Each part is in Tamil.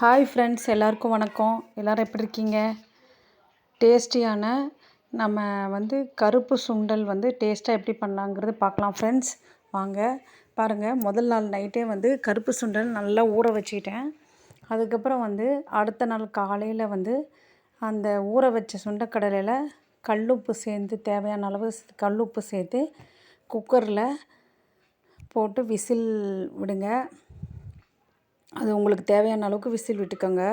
ஹாய் ஃப்ரெண்ட்ஸ், எல்லாருக்கும் வணக்கம். எல்லோரும் எப்படி இருக்கீங்க? டேஸ்டியான நம்ம கருப்பு சுண்டல் டேஸ்ட்டாக எப்படி பண்ணலாங்கிறது பார்க்கலாம் ஃப்ரெண்ட்ஸ். வாங்க பாருங்கள். முதல் நாள் நைட்டே கருப்பு சுண்டல் நல்லா ஊற வச்சுக்கிட்டேன். அதுக்கப்புறம் அடுத்த நாள் காலையில் அந்த ஊற வச்ச சுண்டக்கடலையில் கல்லுப்பு சேர்ந்து தேவையான அளவு கல்லுப்பு சேர்த்து குக்கரில் போட்டு விசில் விடுங்க. அது உங்களுக்கு தேவையான அளவுக்கு விசில் விட்டுக்கோங்க.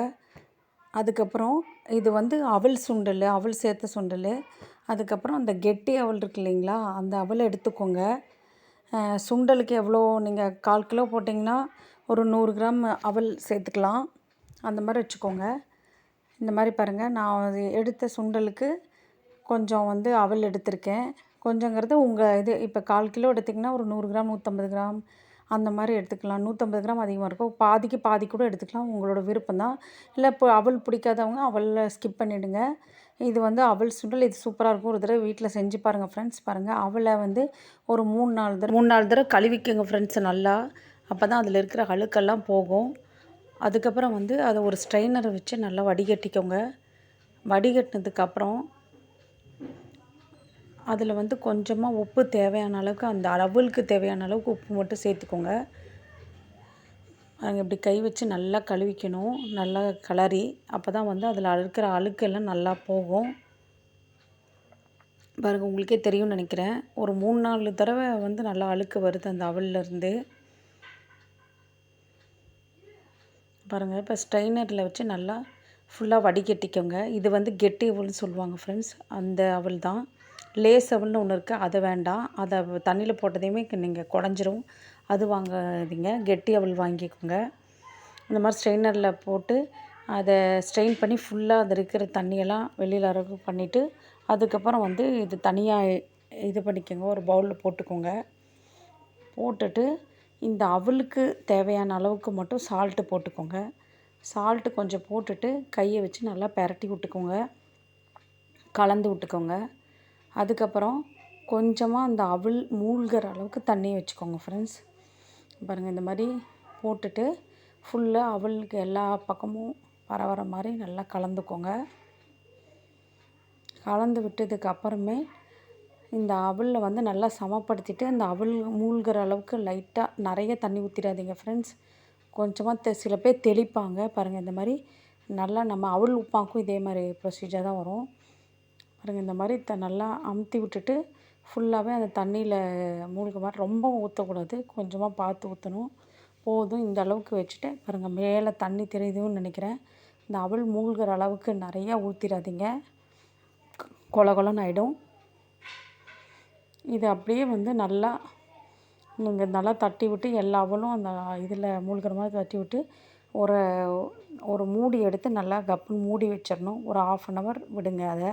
அதுக்கப்புறம் இது அவல் சுண்டல், அவல் சேர்த்த சுண்டல். அதுக்கப்புறம் அந்த கெட்டி அவல் இருக்கு இல்லைங்களா, அந்த அவலை எடுத்துக்கோங்க. சுண்டலுக்கு எவ்வளோ நீங்கள் 1/4 கிலோ போட்டிங்கன்னா ஒரு 100 கிராம் அவல் சேர்த்துக்கலாம். அந்த மாதிரி வச்சுக்கோங்க. இந்த மாதிரி பாருங்கள், நான் எடுத்த சுண்டலுக்கு கொஞ்சம் அவல் எடுத்திருக்கேன். கொஞ்சங்கிறது உங்கள் இது. இப்போ 1/4 கிலோ எடுத்திங்கன்னா ஒரு 100 கிராம் 150 கிராம் அந்த மாதிரி எடுத்துக்கலாம். 150 கிராம் அதிகமாக இருக்கும். பாதிக்கு பாதி கூட எடுத்துக்கலாம், உங்களோட விருப்பம் தான். இல்லை இப்போ அவல் பிடிக்காதவங்க அவலை ஸ்கிப் பண்ணிவிடுங்க. இது அவல் சுண்டல். இது சூப்பராக இருக்கும். ஒரு தடவை வீட்டில் செஞ்சு பாருங்கள் ஃப்ரெண்ட்ஸ். பாருங்கள், அவலை ஒரு 3-4 தடவை கழுவிக்கோங்க ஃப்ரெண்ட்ஸ் நல்லா. அப்போ தான் அதில் இருக்கிற அழுக்கெல்லாம் போகும். அதுக்கப்புறம் அதை ஒரு ஸ்ட்ரெயினரை வச்சு நல்லா வடிகட்டிக்கோங்க. வடிகட்டினதுக்கப்புறம் அதில் கொஞ்சமாக உப்பு தேவையான அளவுக்கு, அந்த அவலுக்கு தேவையான அளவுக்கு உப்பு மட்டும் சேர்த்துக்கோங்க. அங்கே இப்படி கை வச்சு நல்லா கழுவிக்கணும், நல்லா கிளறி. அப்போ தான் அதில் இருக்கிற அழுக்கெல்லாம் நல்லா போகும். பாருங்கள், உங்களுக்கே தெரியும்னு நினைக்கிறேன். ஒரு 3-4 தடவை நல்லா அழுக்கு வருது அந்த அவல்லேருந்து. பாருங்கள், இப்போ ஸ்ட்ரெயினரில் வச்சு நல்லா ஃபுல்லாக வடிகட்டிக்கோங்க. இது கெட்டி அவல்னு சொல்லுவாங்க ஃப்ரெண்ட்ஸ். அந்த அவல் தான். லேஸ் அவல்னு ஒன்று இருக்குது, அதை வேண்டாம். அதை தண்ணியில் போட்டதையுமே நீங்கள் குடஞ்சிரும். அது வாங்காதீங்க, கெட்டி அவல் வாங்கிக்கோங்க. இந்த மாதிரி ஸ்ட்ரெயினரில் போட்டு அதை ஸ்ட்ரெயின் பண்ணி ஃபுல்லாக அது இருக்கிற தண்ணியெல்லாம் வெளியில் அரவு பண்ணிவிட்டு, அதுக்கப்புறம் இது தனியாக இது பண்ணிக்கோங்க. ஒரு பவுலில் போட்டுக்கோங்க. போட்டுட்டு இந்த அவலுக்கு தேவையான அளவுக்கு மட்டும் சால்ட்டு போட்டுக்கோங்க. சால்ட்டு கொஞ்சம் போட்டுட்டு கையை வச்சு நல்லா பெரட்டி விட்டுக்கோங்க, கலந்து விட்டுக்கோங்க. அதுக்கப்புறம் கொஞ்சமாக அந்த அவல் மூழ்கிற அளவுக்கு தண்ணி வச்சுக்கோங்க ஃப்ரெண்ட்ஸ். பாருங்கள், இந்த மாதிரி போட்டுட்டு ஃபுல்லாக அவலுக்கு எல்லா பக்கமும் வர மாதிரி நல்லா கலந்துக்கோங்க. கலந்து விட்டதுக்கு அப்புறமே இந்த அவலில் நல்லா சமப்படுத்திட்டு, அந்த அவல் மூழ்கிற அளவுக்கு லைட்டாக, நிறைய தண்ணி ஊற்றிடாதீங்க ஃப்ரெண்ட்ஸ். கொஞ்சமாக சில பேர் தெளிப்பாங்க. பாருங்கள், இந்த மாதிரி நல்லா நம்ம அவல் உப்பாக்கும் இதே மாதிரி ப்ரொசீஜர் தான் வரும். பாருங்கள், இந்த மாதிரி நல்லா அமுத்தி விட்டுட்டு ஃபுல்லாகவே அந்த தண்ணியில் மூழ்க மாதிரி ரொம்ப ஊற்றக்கூடாது, கொஞ்சமாக பார்த்து ஊற்றணும். போதும், இந்த அளவுக்கு வச்சுட்டு பாருங்கள், மேலே தண்ணி தெரியுதுன்னு நினைக்கிறேன். இந்த அவல் மூழ்கிற அளவுக்கு நிறையா ஊற்றிடாதீங்க, கொல கொலன்னு ஆகிடும். இது அப்படியே நல்லா நீங்கள் நல்லா தட்டி விட்டு எல்லா அவலும் அந்த இதில் மூழ்கிற மாதிரி தட்டி விட்டு ஒரு மூடி எடுத்து நல்லா கப்புன்னு மூடி வச்சிடணும். ஒரு 1/2 hour விடுங்க அதை.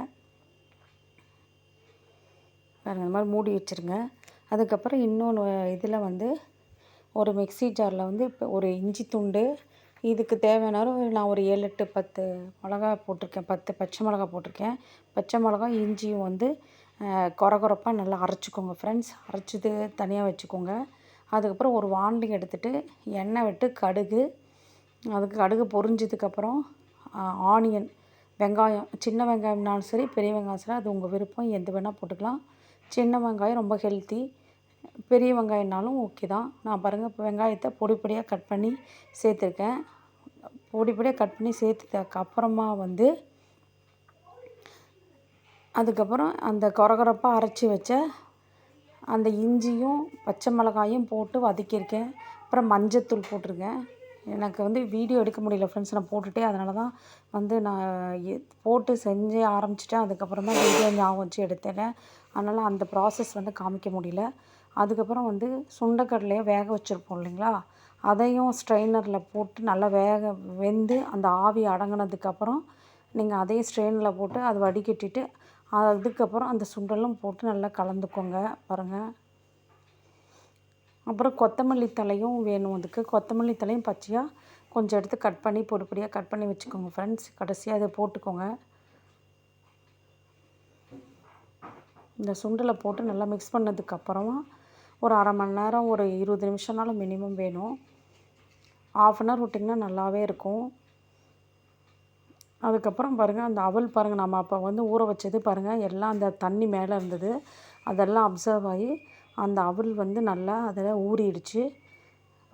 அந்த மாதிரி மூடி வச்சுருங்க. அதுக்கப்புறம் இன்னொன்று இதில் ஒரு மிக்ஸி ஜாரில் இப்போ ஒரு இஞ்சி துண்டு, இதுக்கு தேவையான நான் ஒரு 7-8 10 மிளகா போட்டிருக்கேன், 10 பச்சை மிளகா போட்டிருக்கேன். பச்சை மிளகா இஞ்சியும் கொரகொரப்பாக நல்லா அரைச்சிக்கோங்க ஃப்ரெண்ட்ஸ். அரைச்சிட்டு தனியாக வச்சுக்கோங்க. அதுக்கப்புறம் ஒரு வாணலி எடுத்துகிட்டு எண்ணெய் விட்டு கடுகு பொரிஞ்சதுக்கப்புறம் ஆனியன், வெங்காயம், சின்ன வெங்காயம்னாலும் சரி பெரிய வெங்காயம் சரி, அது உங்கள் விருப்பம், எது வேணால் போட்டுக்கலாம். சின்ன வெங்காயம் ரொம்ப ஹெல்த்தி, பெரிய வெங்காயம்னாலும் ஓகே தான். நான் பாருங்கள், இப்போ வெங்காயத்தை பொடி பொடியாக கட் பண்ணி சேர்த்துருக்கேன். பொடி பொடியாக கட் பண்ணி சேர்த்துட்டதுக்கப்புறமா அதுக்கப்புறம் அந்த கொரகொரப்பாக அரைச்சி வச்ச அந்த இஞ்சியும் பச்சை மிளகாயும் போட்டு வதக்கியிருக்கேன். அப்புறம் மஞ்சத்தூள் போட்டிருக்கேன். எனக்கு வீடியோ எடுக்க முடியல ஃப்ரெண்ட்ஸ், நான் போட்டுகிட்டே, அதனால தான் நான் போட்டு செஞ்சு ஆரம்பிச்சிட்டேன். அதுக்கப்புறம் தான் வீடியோ ஞாபகம் வச்சு எடுத்தேன். அதனால் அந்த ப்ராசஸ் காமிக்க முடியல. அதுக்கப்புறம் சுண்டைக்கடலையை வேக வச்சுருப்போம் இல்லைங்களா, அதையும் ஸ்ட்ரெயினரில் போட்டு நல்லா வெந்து அந்த ஆவி அடங்கினதுக்கப்புறம் நீங்கள் அதையும் ஸ்ட்ரெயினில் போட்டு அதை வடிகட்டிட்டு அதுக்கப்புறம் அந்த சுண்டலும் போட்டு நல்லா கலந்துக்கோங்க. பாருங்கள், அப்புறம் கொத்தமல்லி தலையும் வேணும். அதுக்கு கொத்தமல்லி தலையும் பச்சையாக கொஞ்சம் எடுத்து கட் பண்ணி பொடி பொடியாக கட் பண்ணி வச்சுக்கோங்க ஃப்ரெண்ட்ஸ். கடைசியாக அதை போட்டுக்கோங்க. இந்த சுண்டலை போட்டு நல்லா மிக்ஸ் பண்ணதுக்கப்புறமா ஒரு 1/2 மணி நேரம், ஒரு 20 நிமிஷம்னாலும் மினிமம் வேணும். 1/2 hour விட்டிங்கன்னா நல்லாவே இருக்கும். அதுக்கப்புறம் பாருங்கள் அந்த அவல் பாருங்கள், நம்ம அப்போ வந்து ஊற வச்சது பாருங்கள் எல்லாம் அந்த தண்ணி மேலே இருந்தது, அதெல்லாம் அப்சர்வ் ஆகி அந்த அவல் வந்து நல்லா அதில் ஊறிடுச்சு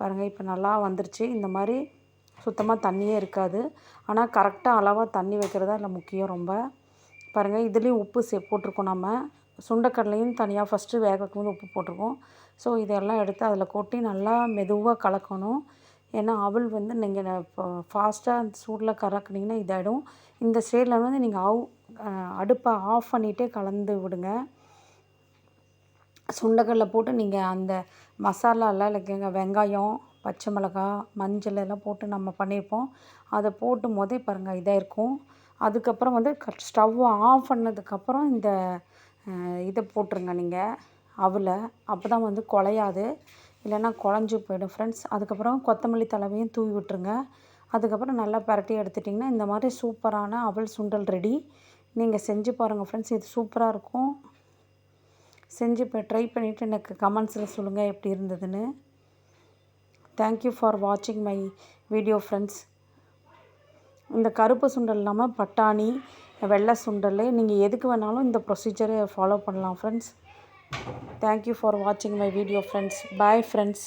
பாருங்கள். இப்போ நல்லா வந்துருச்சு. இந்த மாதிரி சுத்தமாக தண்ணியே இருக்காது. ஆனால் கரெக்டாக அளவாக தண்ணி வைக்கிறதா இல்லை முக்கியம் ரொம்ப. பாருங்கள் இதுலேயும் உப்பு போட்டிருக்கோம். நம்ம சுண்டைக்கடலையும் தனியாக ஃபஸ்ட்டு வேக வைக்கும்போது உப்பு போட்டிருக்கோம். ஸோ இதெல்லாம் எடுத்து அதில் கொட்டி நல்லா மெதுவாக கலக்கணும். ஏன்னா அவல் வந்து நீங்கள் இப்போ ஃபாஸ்ட்டாக அந்த சூடில் கலக்குனிங்கன்னா இதாகிடும். இந்த ஸ்டேஜில் வந்து நீங்கள் அடுப்பை ஆஃப் பண்ணிகிட்டே கலந்து விடுங்க. சுண்டைக்கடலை போட்டு நீங்கள் அந்த மசாலாலாம் இல்லைங்க, வெங்காயம், பச்சை மிளகாய், மஞ்சள் எல்லாம் போட்டு நம்ம பண்ணியிருப்போம். அதை போட்டும் போதே பாருங்கள் இதாக இருக்கும். அதுக்கப்புறம் வந்து ஸ்டவ்வை ஆஃப் பண்ணதுக்கப்புறம் இந்த இதை போட்டுருங்க நீங்கள் அவலை. அப்போ தான் வந்து குழையாது, இல்லைன்னா குழஞ்சி போயிடும் ஃப்ரெண்ட்ஸ். அதுக்கப்புறம் கொத்தமல்லி தழவையும் தூவி விட்டுருங்க. அதுக்கப்புறம் நல்லா பரட்டி எடுத்துட்டிங்கன்னா இந்த மாதிரி சூப்பரான அவல் சுண்டல் ரெடி. நீங்கள் செஞ்சு பாருங்கள் ஃப்ரெண்ட்ஸ், இது சூப்பராக இருக்கும். செஞ்சு இப்போ ட்ரை பண்ணிவிட்டு எனக்கு கமெண்ட்ஸில் சொல்லுங்கள் எப்படி இருந்ததுன்னு. தேங்க்யூ ஃபார் வாட்சிங் மை வீடியோ ஃப்ரெண்ட்ஸ். இந்த கருப்பு சுண்டல் இல்லாமல் பட்டாணி, வெள்ளை சுண்டல், நீங்கள் எதுக்கு வேணாலும் இந்த ப்ரொசீஜரை ஃபாலோ பண்ணலாம் ஃப்ரெண்ட்ஸ். தேங்க்யூ ஃபார் வாட்சிங் my video friends. Bye friends.